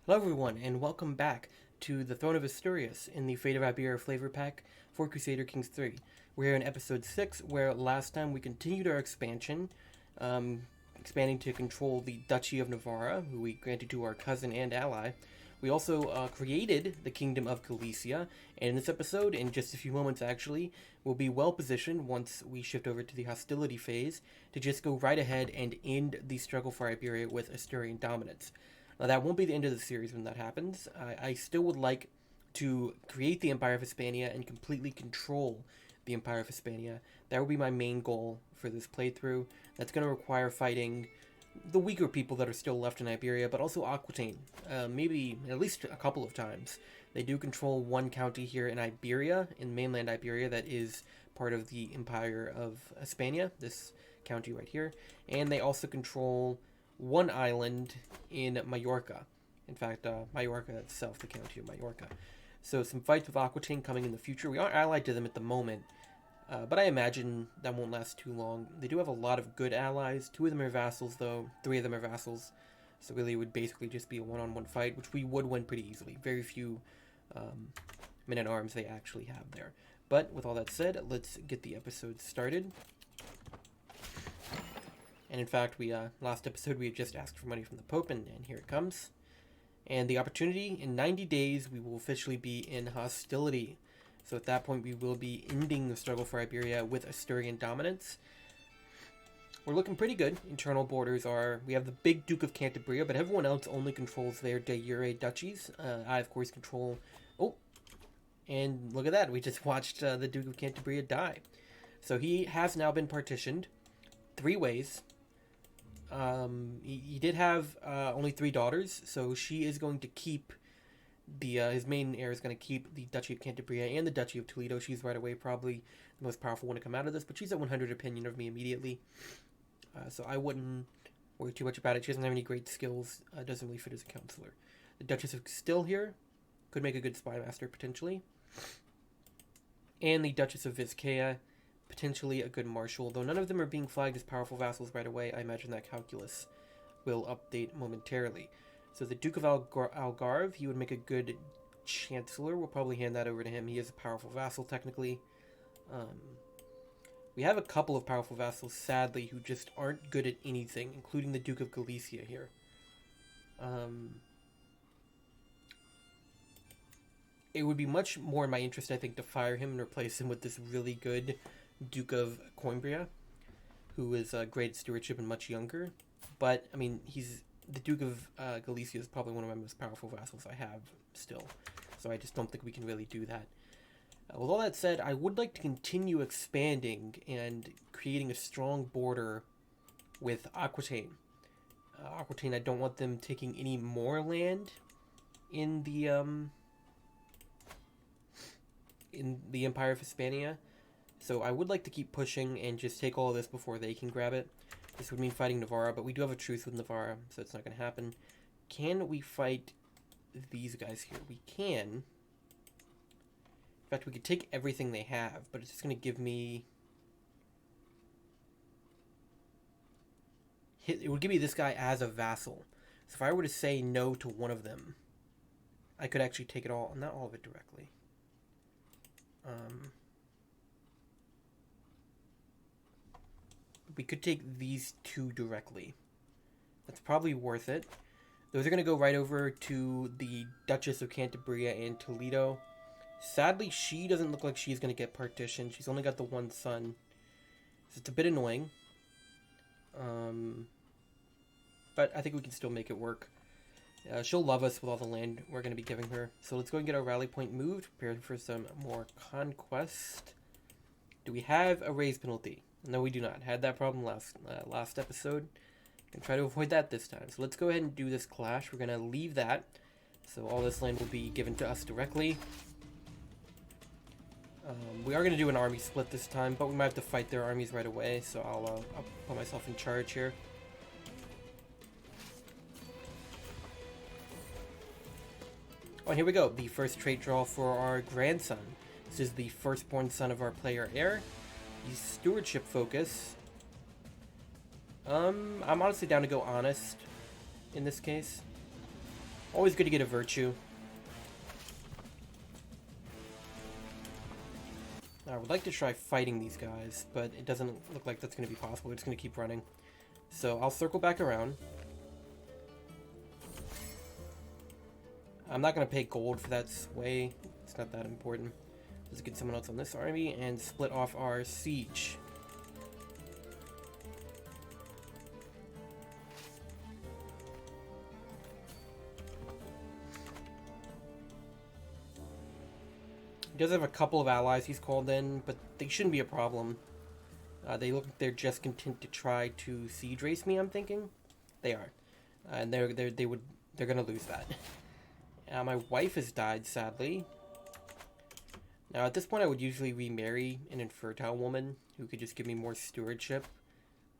Hello everyone, and welcome back to the Throne of Asturias in the Fate of Iberia flavor pack for Crusader Kings 3. We're here in episode 6, where last time we continued our expansion, expanding to control the Duchy of Navarra, who we granted to our cousin and ally. We also created the Kingdom of Galicia, and in this episode, in just a few moments actually, we'll be well positioned once we shift over to the hostility phase to just go right ahead and end the struggle for Iberia with Asturian dominance. Now, that won't be the end of the series when that happens. I still would like to create the Empire of Hispania and completely control the Empire of Hispania. That will be my main goal for this playthrough. That's going to require fighting the weaker people that are still left in Iberia, but also Aquitaine, maybe at least a couple of times. They do control one county here in Iberia, in mainland Iberia, that is part of the Empire of Hispania, this county right here. And they also control one island in Majorca. In fact, Majorca itself, the county of Majorca. So some fights with Aquitaine coming in the future. We aren't allied to them at the moment, but I imagine that won't last too long. They do have a lot of good allies. 2 of them are vassals, though. 3 of them are vassals. So really it would basically just be a one-on-one fight, which we would win pretty easily. Very few men-at-arms they actually have there. But with all that said, let's get the episode started. And in fact, last episode we had just asked for money from the Pope, and here it comes. And the opportunity, in 90 days, we will officially be in hostility. So at that point, we will be ending the struggle for Iberia with Asturian dominance. We're looking pretty good. Internal borders are... We have the big Duke of Cantabria, but everyone else only controls their de jure duchies. I, of course, control... Oh! And look at that. We just watched the Duke of Cantabria die. So he has now been partitioned 3 ways. He did have only 3 daughters, so she is going to keep his main heir is going to keep the Duchy of Cantabria and the Duchy of Toledo. She's right away probably the most powerful one to come out of this, but she's at 100 opinion of me immediately. So I wouldn't worry too much about it. She doesn't have any great skills, doesn't really fit as a counselor. The Duchess of Castile here could make a good spy master potentially. And the Duchess of Vizcaya, potentially a good marshal, though none of them are being flagged as powerful vassals right away. I imagine that calculus will update momentarily. So the Duke of Algarve, he would make a good chancellor. We'll probably hand that over to him. He is a powerful vassal, technically. We have a couple of powerful vassals, sadly, who just aren't good at anything, including the Duke of Galicia here. It would be much more in my interest, I think, to fire him and replace him with this really good Duke of Coimbra, who is great at stewardship and much younger. But, I mean, the Duke of Galicia is probably one of my most powerful vassals I have still. So I just don't think we can really do that. With all that said, I would like to continue expanding and creating a strong border with Aquitaine. Aquitaine, I don't want them taking any more land in the Empire of Hispania. So I would like to keep pushing and just take all of this before they can grab it. This would mean fighting Navarra, but we do have a truce with Navarra, so it's not going to happen. Can we fight these guys here? We can. In fact, we could take everything they have, but it's just going to give me... It would give me this guy as a vassal. So if I were to say no to one of them, I could actually take it all, not all of it directly. We could take these 2 directly. That's probably worth it. Those are going to go right over to the Duchess of Cantabria and Toledo. Sadly, she doesn't look like she's going to get partitioned. She's only got the 1 son. So it's a bit annoying. But I think we can still make it work. She'll love us with all the land we're going to be giving her. So let's go and get our rally point moved. Prepared for some more conquest. Do we have a raise penalty? No, we do not. Had that problem last episode. Gonna try to avoid that this time. So let's go ahead and do this clash. We're gonna leave that. So all this land will be given to us directly. We are gonna do an army split this time, but we might have to fight their armies right away. So I'll put myself in charge here. Oh, and here we go. The first trait draw for our grandson. This is the firstborn son of our player heir. He's stewardship focus. I'm honestly down to go honest in this case. Always good to get a virtue. I would like to try fighting these guys, but it doesn't look like that's going to be possible. We're just going to keep running. So I'll circle back around. I'm not going to pay gold for that sway. It's not that important. Let's get someone else on this army and split off our siege. He does have a couple of allies he's called in, but they shouldn't be a problem. They look like they're just content to try to siege race me, I'm thinking. They are. And they're gonna lose that. My wife has died, sadly. Now, at this point, I would usually remarry an infertile woman who could just give me more stewardship.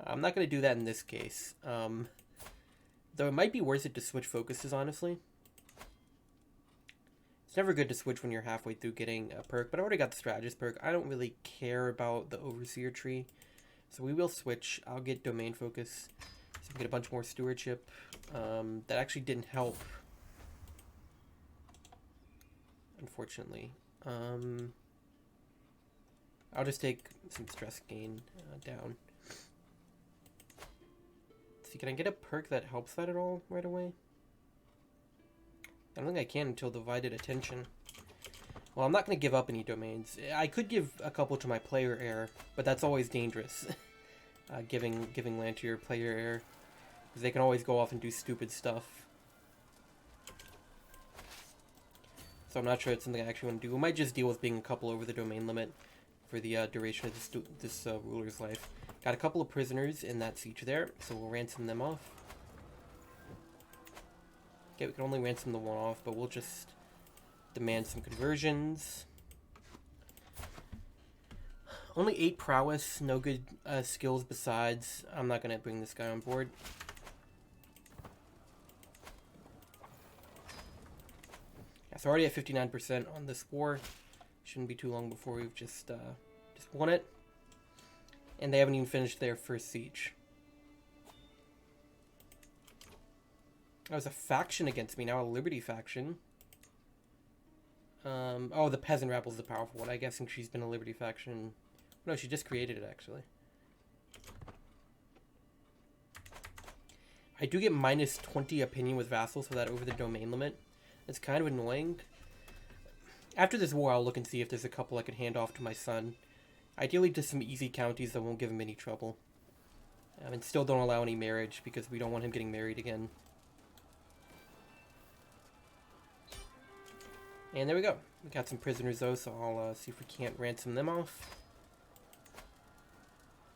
I'm not going to do that in this case. Though it might be worth it to switch focuses, honestly. It's never good to switch when you're halfway through getting a perk, but I already got the strategist perk. I don't really care about the overseer tree. So we will switch. I'll get domain focus. So we get a bunch more stewardship. That actually didn't help, unfortunately. I'll just take some stress gain down. See, can I get a perk that helps that at all right away? I don't think I can until divided attention. Well, I'm not going to give up any domains. I could give a couple to my player heir, but that's always dangerous. Giving land to your player heir, because they can always go off and do stupid stuff. So I'm not sure it's something I actually want to do. We might just deal with being a couple over the domain limit for the duration of this ruler's life. Got a couple of prisoners in that siege there, so we'll ransom them off. Okay, we can only ransom the one off, but we'll just demand some conversions. Only 8 prowess, no good skills besides. I'm not going to bring this guy on board. Yeah, so already at 59% on this war. Shouldn't be too long before we've just won it. And they haven't even finished their first siege. That was a faction against me, now a Liberty faction. Oh, the Peasant Rabble's the powerful one. I guess she's been a Liberty faction. No, she just created it, actually. I do get minus 20 opinion with vassals for that over the domain limit. It's kind of annoying. After this war, I'll look and see if there's a couple I can hand off to my son. Ideally, just some easy counties that won't give him any trouble. And still don't allow any marriage, because we don't want him getting married again. And there we go. We got some prisoners, though, so I'll see if we can't ransom them off.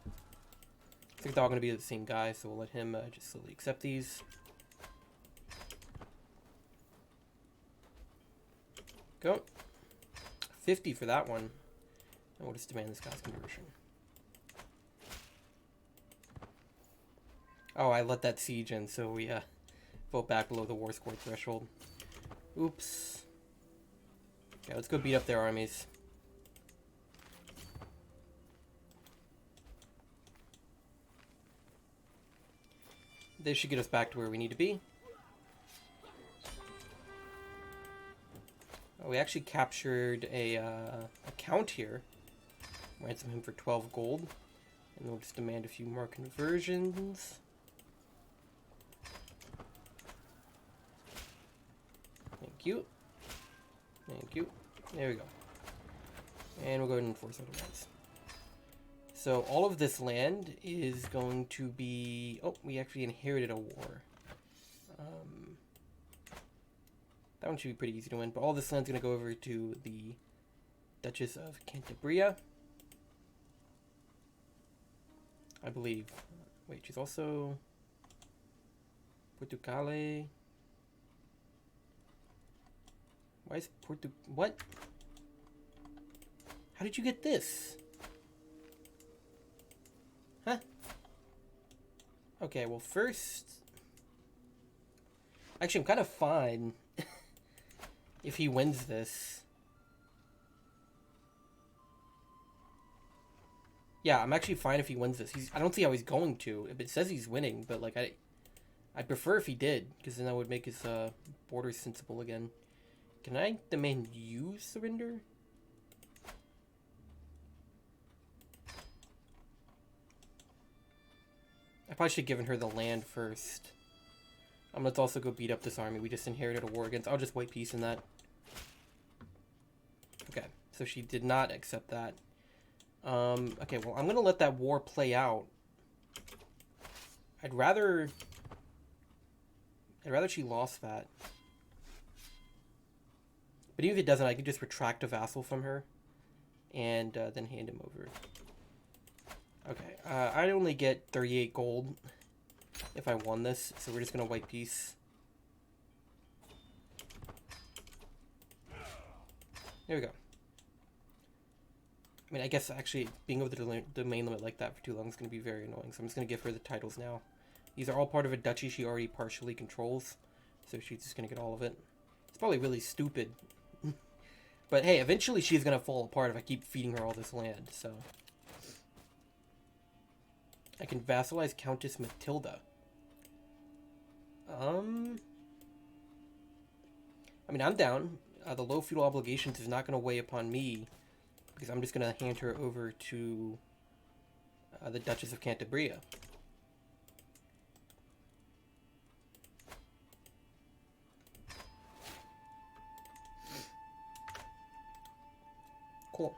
I think they're all going to be the same guy, so we'll let him just slowly accept these. Go. 50 for that one. And we'll just demand this guy's conversion. Oh, I let that siege in, so we vote back below the war score threshold. Oops. Yeah, let's go beat up their armies. They should get us back to where we need to be. Oh, we actually captured a count here. Ransom him for 12 gold. And we'll just demand a few more conversions. Thank you. Thank you. There we go. And we'll go ahead and enforce our demands. So all of this land is going to be... Oh, we actually inherited a war. That one should be pretty easy to win. But all this land's going to go over to the Duchess of Cantabria. I believe. Wait, she's also... Portugal. Why is what? How did you get this? Huh? Okay, well first... Actually, I'm kind of fine if he wins this. Yeah, I'm actually fine if he wins this. I don't see how he's going to. It says he's winning, but like I I'd prefer if he did, because then that would make his borders sensible again. Can I demand you surrender? I probably should have given her the land first. Let's also go beat up this army we just inherited a war against. I'll just white peace in that. Okay, so she did not accept that. Okay, well, I'm going to let that war play out. I'd rather she lost that. But even if it doesn't, I could just retract a vassal from her and then hand him over. Okay, I'd only get 38 gold if I won this, so we're just going to white peace. There we go. I mean, I guess actually being over the domain limit like that for too long is going to be very annoying, so I'm just going to give her the titles now. These are all part of a duchy she already partially controls, so she's just going to get all of it. It's probably really stupid. But hey, eventually she's going to fall apart if I keep feeding her all this land, so... I can vassalize Countess Matilda. I mean, I'm down. The low feudal obligations is not going to weigh upon me, because I'm just going to hand her over to the Duchess of Cantabria. Cool.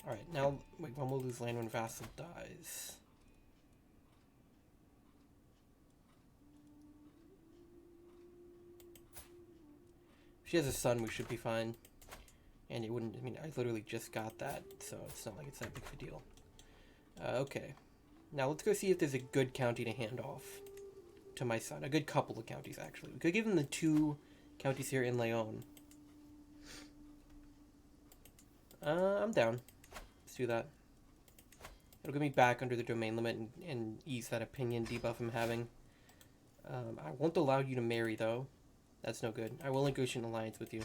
Alright, now, wait, when we'll lose land when vassal dies. If she has a son, we should be fine. And it wouldn't, I mean, I literally just got that, so it's not like it's that big of a deal. Okay. Now let's go see if there's a good county to hand off to my son. A good couple of counties, actually. We could give him the 2 counties here in Leon. I'm down. Let's do that. It'll get me back under the domain limit and ease that opinion debuff I'm having. I won't allow you to marry, though. That's no good. I will negotiate an alliance with you.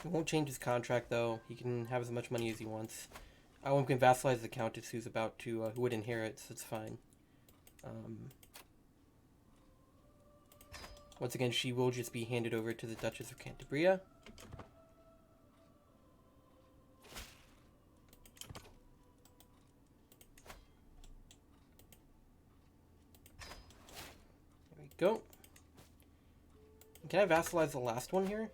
He won't change his contract, though. He can have as much money as he wants. We can vassalize the countess who's about to, who would inherit, so it's fine. Once again, she will just be handed over to the Duchess of Cantabria. There we go. Can I vassalize the last one here?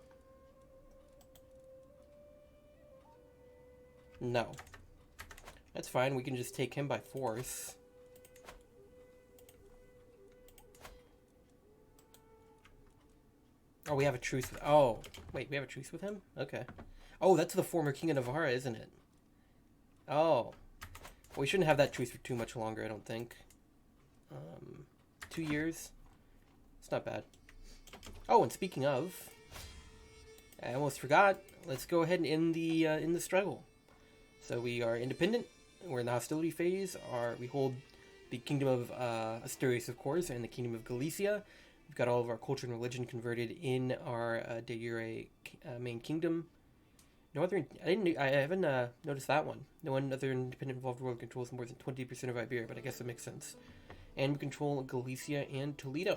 No. That's fine, we can just take him by force. Oh, we have a truce with... Oh, wait, we have a truce with him? Okay. Oh, that's the former King of Navarra, isn't it? Oh. Well, we shouldn't have that truce for too much longer, I don't think. 2 years? It's not bad. Oh, and speaking of... I almost forgot. Let's go ahead and end the struggle. So we are independent. We're in the hostility phase. We hold the Kingdom of Asturias, of course, and the Kingdom of Galicia. We've got all of our culture and religion converted in our de jure main kingdom. No other. I haven't noticed that one. No one other independent involved world controls more than 20% of Iberia, but I guess that makes sense. And we control Galicia and Toledo.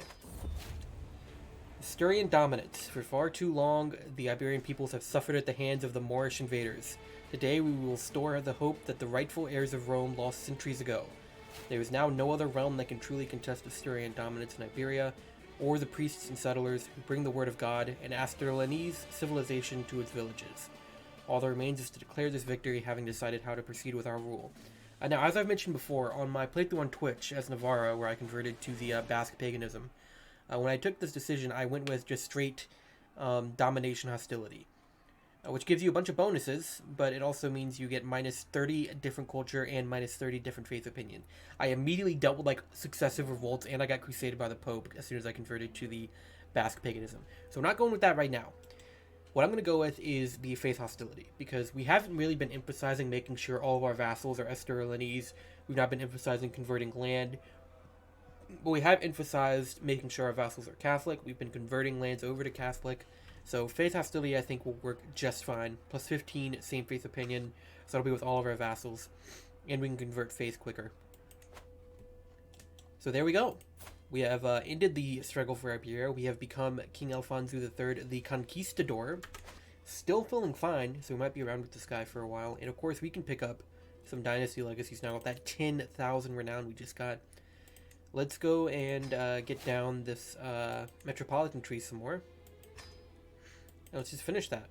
Asturian dominance. For far too long, the Iberian peoples have suffered at the hands of the Moorish invaders. Today, we will restore the hope that the rightful heirs of Rome lost centuries ago. There is now no other realm that can truly contest Asturian dominance in Iberia, or the priests and settlers who bring the word of God and Asturianese civilization to its villages. All that remains is to declare this victory, having decided how to proceed with our rule. Now, as I've mentioned before, on my playthrough on Twitch as Navarra, where I converted to the Basque paganism, when I took this decision, I went with just straight domination hostility, which gives you a bunch of bonuses, but it also means you get minus 30 different culture and minus 30 different faith opinion. I immediately dealt with like successive revolts, and I got crusaded by the Pope as soon as I converted to the Basque paganism. So I'm not going with that right now. What I'm going to go with is the faith hostility, because we haven't really been emphasizing making sure all of our vassals are Asturianese. We've not been emphasizing converting land, but we have emphasized making sure our vassals are Catholic. We've been converting lands over to Catholic, So faith hostility I think will work just fine. Plus 15, same faith opinion. So that'll be with all of our vassals. And we can convert faith quicker. So there we go. We have ended the struggle for Iberia. We have become King Alfonso III, the Conquistador. Still feeling fine, so we might be around with this guy for a while. And of course we can pick up some dynasty legacies now with that 10,000 renown we just got. Let's go and get down this metropolitan tree some more. And let's just finish that.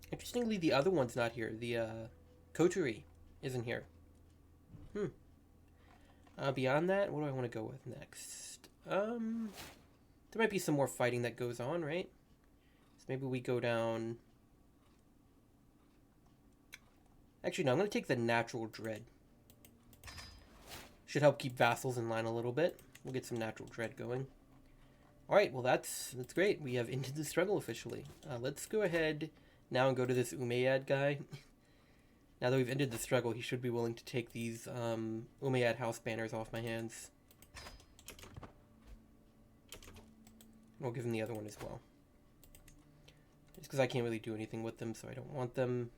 Interestingly, the other one's not here. The coterie isn't here. Beyond that, what do I want to go with next? There might be some more fighting that goes on, right? So maybe we go down... Actually, no, I'm going to take the natural dread. Should help keep vassals in line a little bit. We'll get some natural dread going. Alright, well that's great. We have ended the struggle officially. Let's go ahead now and go to this Umayyad guy. Now that we've ended the struggle, he should be willing to take these Umayyad house banners off my hands. We'll give him the other one as well. Just because I can't really do anything with them, so I don't want them.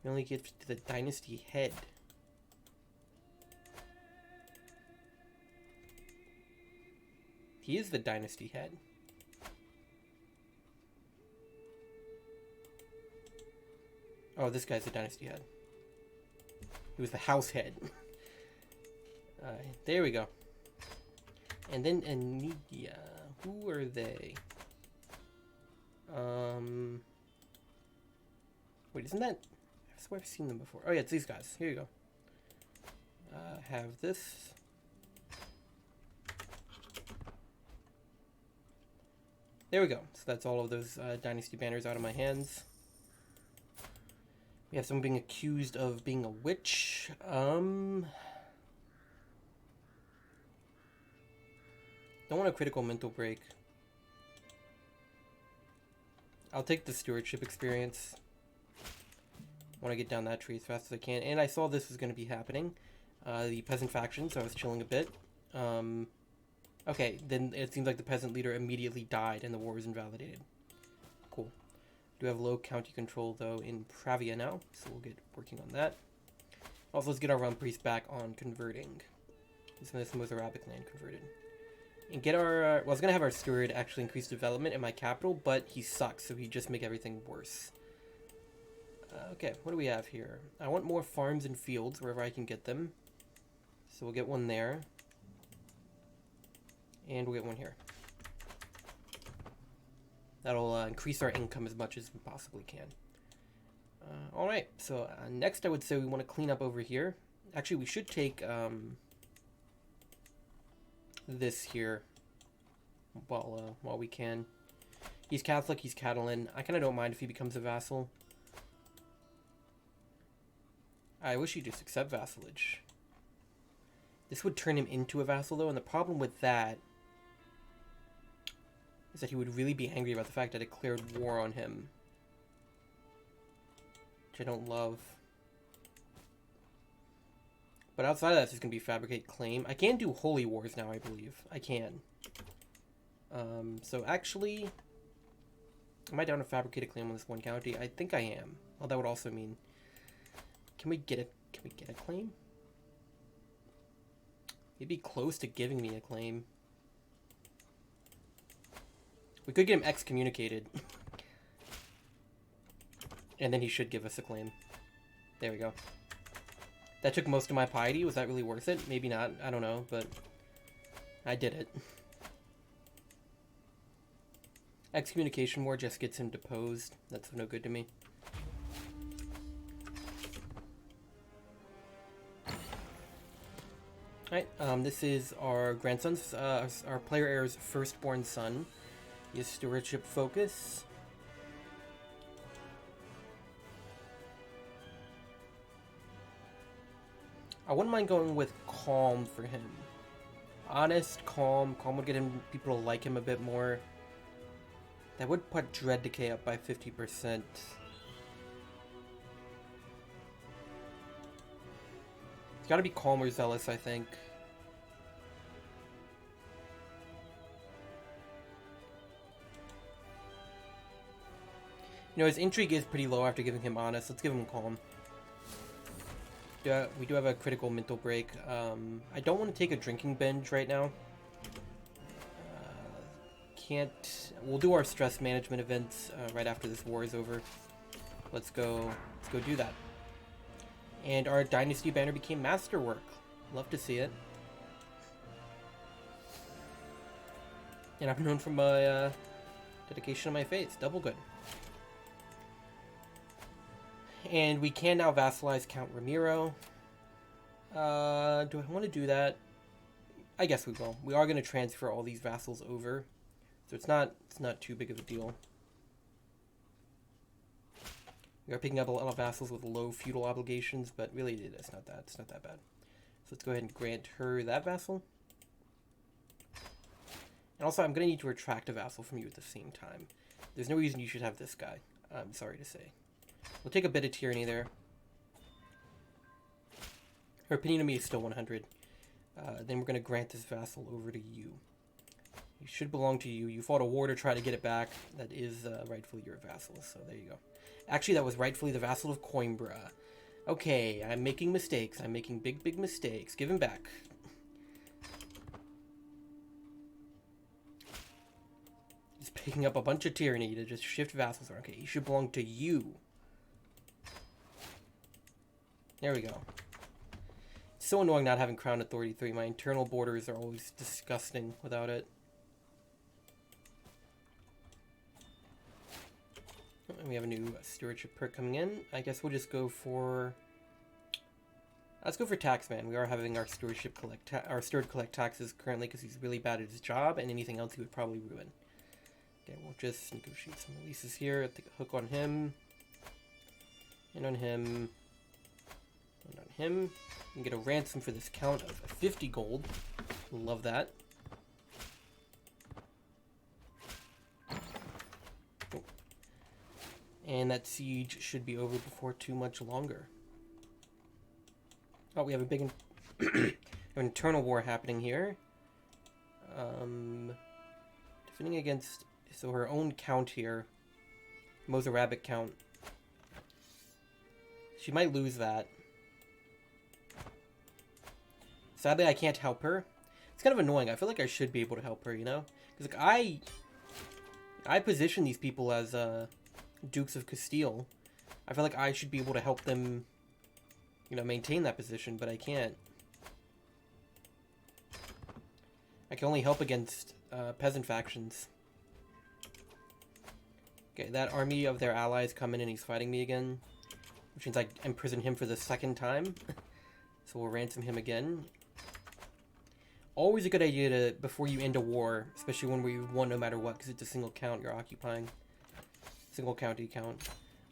We only get to the dynasty head. He is the dynasty head. Oh, this guy's the dynasty head. He was the house head. There we go. And then Anidia. Who are they? Wait, isn't that... I swear I've seen them before. Oh yeah, it's these guys. Here you go. Have this. There we go. So that's all of those dynasty banners out of my hands. We have someone being accused of being a witch. Don't want a critical mental break. I'll take the stewardship experience. Want to get down that tree as fast as I can. And I saw this was going to be happening. The peasant faction, so I was chilling a bit. Okay, then it seems like the peasant leader immediately died and the war was invalidated. Cool. Do have low county control, though, in Pravia now, so we'll get working on that. Also, let's get our realm priest back on converting. Some of this Mozarabic land converted. And get our... well, I was going to have our steward actually increase development in my capital, but he sucks, so he'd just make everything worse. Okay, what do we have here? I want more farms and fields wherever I can get them. So we'll get one there. And we'll get one here. That'll increase our income as much as we possibly can. Alright, so next I would say we want to clean up over here. Actually, we should take this here while we can. He's Catholic, he's Catalan. I kind of don't mind if he becomes a vassal. I wish he'd just accept vassalage. This would turn him into a vassal, though, and the problem with that is that he would really be angry about the fact I declared war on him. Which I don't love. But outside of that, it's just going to be fabricate claim. I can do holy wars now, I believe. I can. So actually, am I down to fabricate a claim on this one county? I think I am. Well, that would also mean... Can we get a claim? He'd be close to giving me a claim. We could get him excommunicated. And then he should give us a claim. There we go. That took most of my piety. Was that really worth it? Maybe not. I don't know, but I did it. Excommunication war just gets him deposed. That's no good to me. Alright, this is our grandson's, our player heir's firstborn son. He has stewardship focus. I wouldn't mind going with calm for him. Honest, calm. Calm would get him people to like him a bit more. That would put dread decay up by 50%. It's gotta be calm or zealous, I think. You know, his intrigue is pretty low after giving him honest. Let's give him calm. We do have a critical mental break. I don't want to take a drinking binge right now. Can't. We'll do our stress management events right after this war is over. Let's go do that. And our dynasty banner became masterwork. Love to see it. And I'm known for my dedication to my faith. Double good. And we can now vassalize Count Ramiro. Do I want to do that? I guess we will. We are going to transfer all these vassals over, so it's not too big of a deal. We are picking up a lot of vassals with low feudal obligations, but really it's not that bad. So let's go ahead and grant her that vassal. And also, I'm going to need to retract a vassal from you at the same time. There's no reason you should have this guy, I'm sorry to say. We'll take a bit of tyranny there. Her opinion of me is still 100. Then we're going to grant this vassal over to you. He should belong to you. You fought a war to try to get it back. That is rightfully your vassal, so there you go. Actually, that was rightfully the vassal of Coimbra. Okay, I'm making mistakes. I'm making big mistakes. Give him back. He's picking up a bunch of tyranny to just shift vassals around. Okay, he should belong to you. There we go. It's so annoying not having Crown Authority 3. My internal borders are always disgusting without it. And we have a new stewardship perk coming in. I guess we'll just go for... Let's go for Taxman. We are having our steward collect taxes currently because he's really bad at his job, and anything else he would probably ruin. Okay, we'll just negotiate some releases here. Take a hook on him. And on him. And on him. We can get a ransom for this count of 50 gold. Love that. Oh. And that siege should be over before too much longer. Oh, we have a big an internal war happening here. Defending against... So her own count here. Mozarabic count. She might lose that. Sadly, I can't help her. It's kind of annoying. I feel like I should be able to help her, you know? Because like, I position these people as Dukes of Castile. I feel like I should be able to help them, you know, maintain that position, but I can't. I can only help against peasant factions. Okay, that army of their allies come in and he's fighting me again. Which means I imprison him for the second time. So we'll ransom him again. Always a good idea to, before you end a war, especially when we won no matter what, because it's a single count you're occupying. Single county count.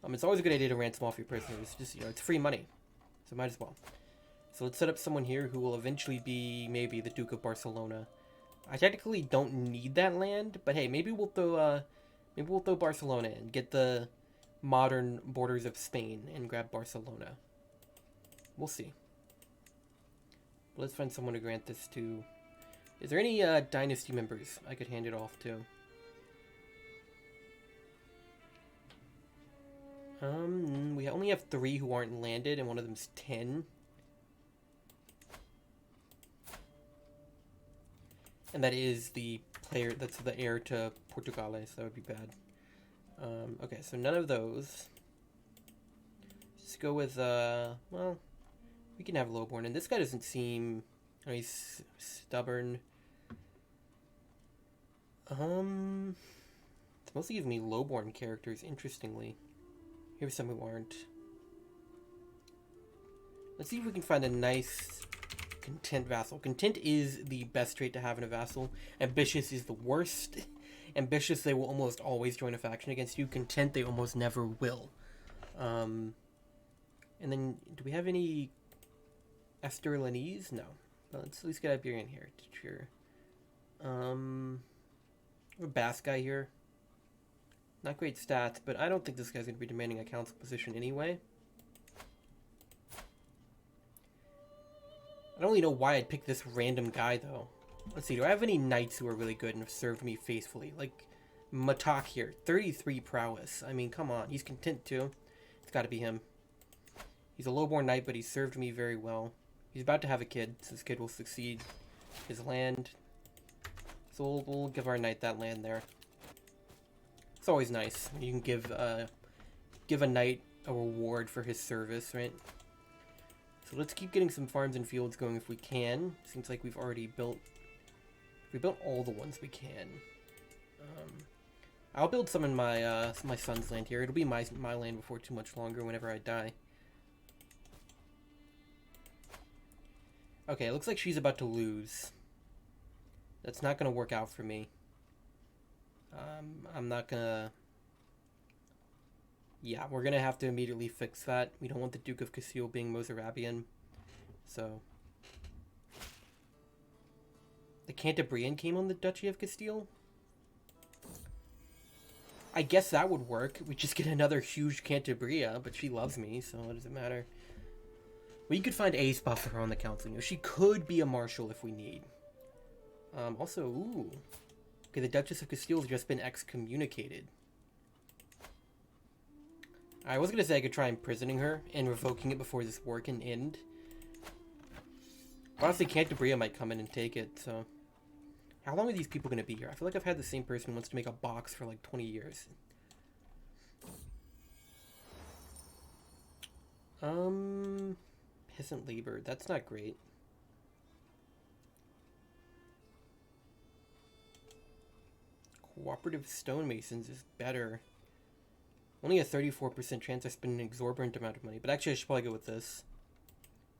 It's always a good idea to ransom off your prisoners. Just, you know, it's free money. So might as well. So let's set up someone here who will eventually be maybe the Duke of Barcelona. I technically don't need that land, but hey, maybe we'll throw Barcelona and get the modern borders of Spain and grab Barcelona. We'll see. Let's find someone to grant this to. Is there any dynasty members I could hand it off to? We only have 3 who aren't landed, and one of them's 10. And that is the player, that's the heir to Portugal, so that would be bad. Okay, so none of those. Just go with, well, we can have Lowborn, and this guy doesn't seem, oh, he's stubborn. It's mostly giving me Lowborn characters, interestingly. Here's some who aren't. Let's see if we can find a nice content vassal. Content is the best trait to have in a vassal. Ambitious is the worst. Ambitious, they will almost always join a faction against you. Content, they almost never will. And then, do we have any Asturianese? No. But let's at least get Iberian here. Sure. We have a Basque guy here. Not great stats, but I don't think this guy's going to be demanding a council position anyway. I don't really know why I'd pick this random guy, though. Let's see, do I have any knights who are really good and have served me faithfully? Like, Matak here. 33 prowess. I mean, come on. He's content too. It's got to be him. He's a lowborn knight, but he served me very well. He's about to have a kid, so this kid will succeed his land. So we'll give our knight that land there. It's always nice. You can give a knight a reward for his service, right? So let's keep getting some farms and fields going if we can. Seems like we've already built... We built all the ones we can. I'll build some in my son's land here. It'll be my land before too much longer whenever I die. Okay, it looks like she's about to lose. That's not going to work out for me. I'm not going to... Yeah, we're going to have to immediately fix that. We don't want the Duke of Castile being Mozarabian. So... The Cantabrian came on the Duchy of Castile? I guess that would work. We just get another huge Cantabria, but she loves me, so what does it matter? We could find a spot for her on the council. You know, she could be a marshal if we need. Also, ooh. Okay, the Duchess of Castile has just been excommunicated. I was going to say I could try imprisoning her and revoking it before this war can end. Honestly, Cantabria might come in and take it, so... How long are these people going to be here? I feel like I've had the same person who wants to make a box for like 20 years. Peasant labor. That's not great. Cooperative stonemasons is better. Only a 34% chance I spend an exorbitant amount of money. But actually I should probably go with this.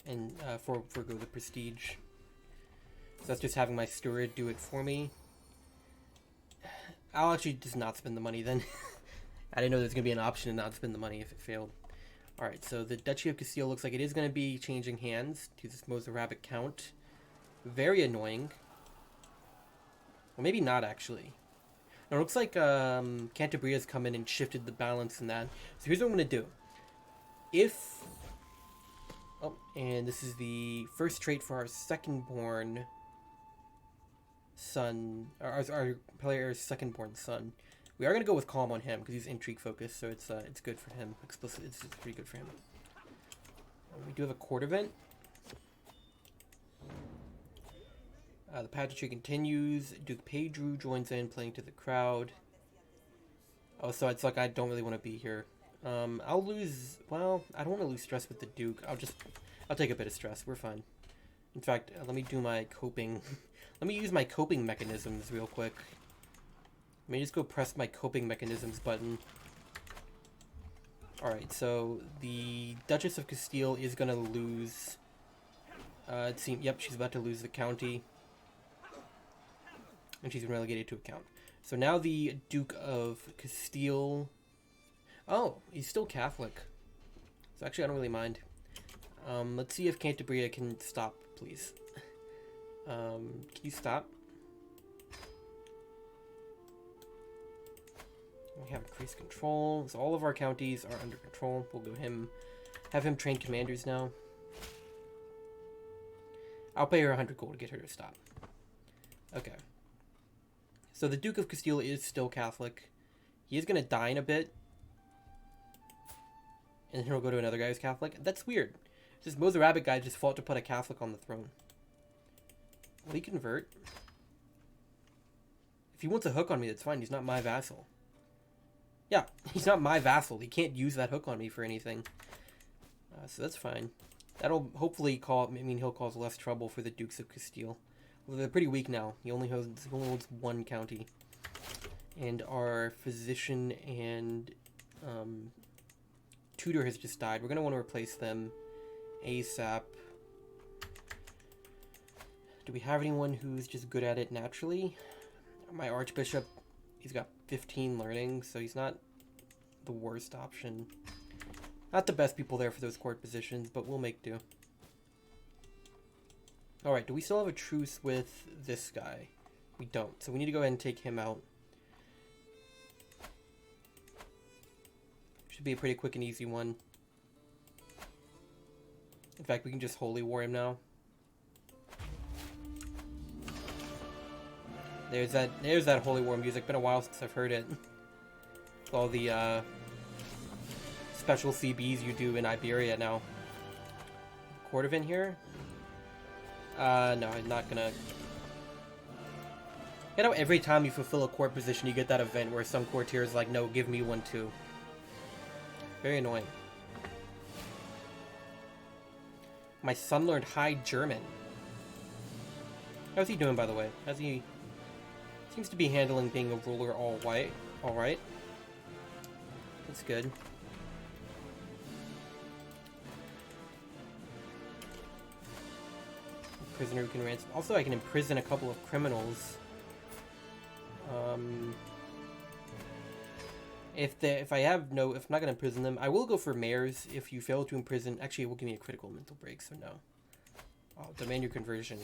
And forego the prestige. So that's just having my steward do it for me. I'll actually just not spend the money then. I didn't know there's going to be an option to not spend the money if it failed. Alright, so the Duchy of Castile looks like it is going to be changing hands to this Mozarabic Count. Very annoying. Well, maybe not actually. No, it looks like Cantabria's come in and shifted the balance in that. So here's what I'm going to do. If... Oh, and this is the first trait for our second-born son, our player's second-born son. We are going to go with calm on him because he's intrigue focused, so it's good for him. Explicit, it's pretty good for him. We do have a court event. The pageantry continues. Duke Pedro joins in, playing to the crowd. Oh, so it's like I don't really want to be here. I'll lose... Well, I don't want to lose stress with the Duke. I'll take a bit of stress. We're fine. In fact, let me do my coping... Let me use my coping mechanisms real quick. Let me just go press my coping mechanisms button. Alright, so the Duchess of Castile is going to lose... it seems... Yep, she's about to lose the county. And she's been relegated to a count. So now the Duke of Castile... Oh, he's still Catholic. So actually, I don't really mind. Let's see if Cantabria can stop, please. Can you stop? We have increased control. So all of our counties are under control. We'll go have him train commanders now. I'll pay her 100 gold to get her to stop. Okay. So the Duke of Castile is still Catholic. He is going to die in a bit. And then he'll go to another guy who's Catholic. That's weird. This Mozarabic guy just fought to put a Catholic on the throne. Will he convert? If he wants a hook on me, that's fine. He's not my vassal. Yeah, he's not my vassal. He can't use that hook on me for anything. So that's fine. That'll hopefully he'll cause less trouble for the Dukes of Castile. Well, they're pretty weak now. He only holds one county. And our physician and tutor has just died. We're going to want to replace them ASAP. Do we have anyone who's just good at it naturally? My Archbishop, he's got 15 learning, so he's not the worst option. Not the best people there for those court positions, but we'll make do. Alright, do we still have a truce with this guy? We don't, so we need to go ahead and take him out. Should be a pretty quick and easy one. In fact, we can just holy war him now. There's that Holy War music. Been a while since I've heard it. All the special CBs you do in Iberia now. Cordovan here? No, I'm not gonna. You know, every time you fulfill a court position, you get that event where some courtier is like, no, give me one too. Very annoying. My son learned High German. How's he doing, by the way? How's he... Seems to be handling being a ruler all right. That's good. Prisoner who can ransom. Also, I can imprison a couple of criminals. If I'm not gonna imprison them, I will go for mayors. If you fail to imprison, actually, it will give me a critical mental break. So no. I'll demand your conversion.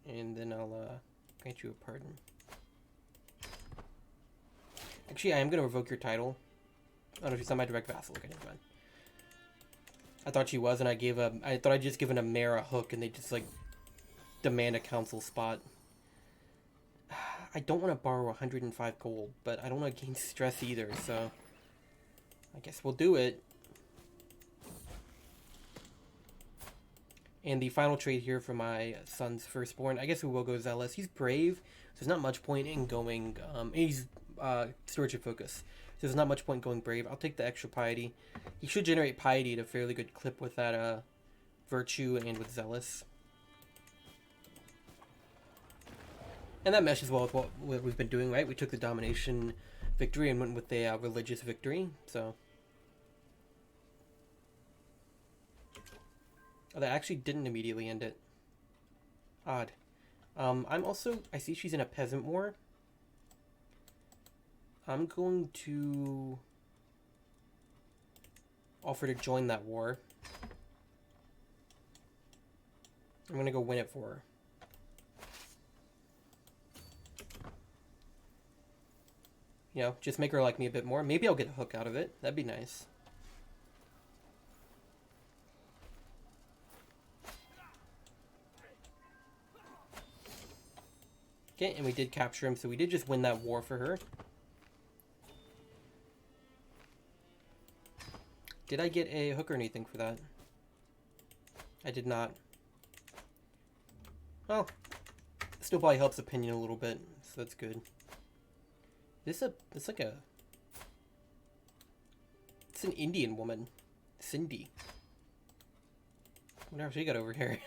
And then I'll grant you a pardon. Actually, I am gonna revoke your title. I don't know if she's not my direct vassal. Okay, never mind. I thought she was, and I thought I'd just given a mayor a hook, and they just like demand a council spot. I don't want to borrow 105 gold, but I don't want to gain stress either, so I guess we'll do it. And the final trade here for my son's firstborn, I guess we will go Zealous. He's brave, so there's not much point in going, he's stewardship focus, so there's not much point going brave. I'll take the extra piety. He should generate piety at a fairly good clip with that virtue and with Zealous. And that meshes well with what we've been doing, right? We took the domination victory and went with a religious victory, so... Oh, that actually didn't immediately end it. Odd. I see she's in a peasant war. I'm going to offer to join that war. I'm going to go win it for her. You know, just make her like me a bit more. Maybe I'll get a hook out of it. That'd be nice. Okay, and we did capture him, so we did just win that war for her. Did I get a hook or anything for that? I did not. Well, still probably helps opinion a little bit, so that's good. It's like a... It's an Indian woman. Cindy. Whatever she got over here.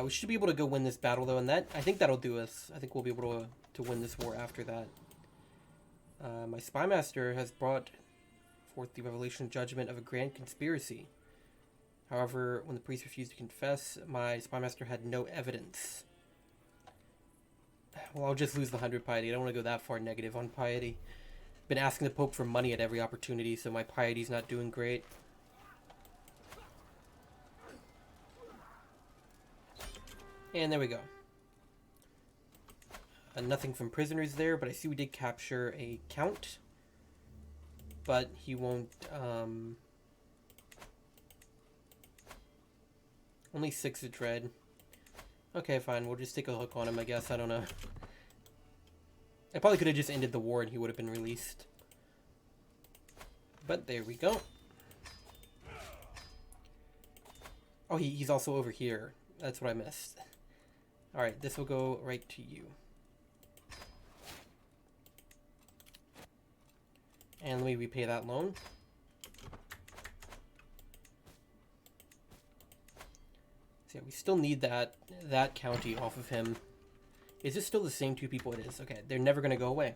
We should be able to go win this battle, though, and I think that'll do us. I think we'll be able to win this war after that. My spymaster has brought forth the revelation judgment of a grand conspiracy. However, when the priest refused to confess, my spymaster had no evidence. Well, I'll just lose the 100 piety. I don't want to go that far negative on piety. Been asking the Pope for money at every opportunity, so my piety's not doing great. And there we go. Nothing from prisoners there, but I see we did capture a count. But he won't... Only 6 of dread. Okay, fine. We'll just take a hook on him, I guess. I don't know. I probably could have just ended the war and he would have been released. But there we go. Oh, he's also over here. That's what I missed. Alright, this will go right to you. And let me repay that loan. So yeah, we still need that county off of him. Is this still the same 2 people? It is. Okay, they're never going to go away.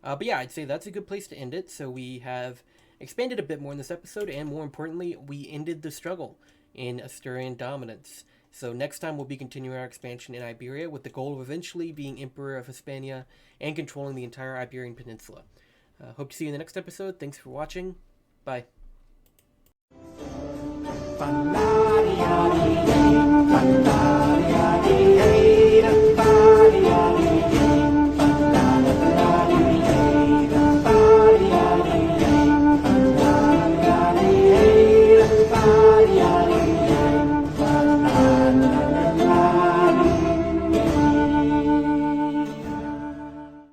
But yeah, I'd say that's a good place to end it. So we have expanded a bit more in this episode, and more importantly, we ended the struggle in Asturian dominance. So next time we'll be continuing our expansion in Iberia with the goal of eventually being Emperor of Hispania and controlling the entire Iberian Peninsula. Hope to see you in the next episode. Thanks for watching. Bye.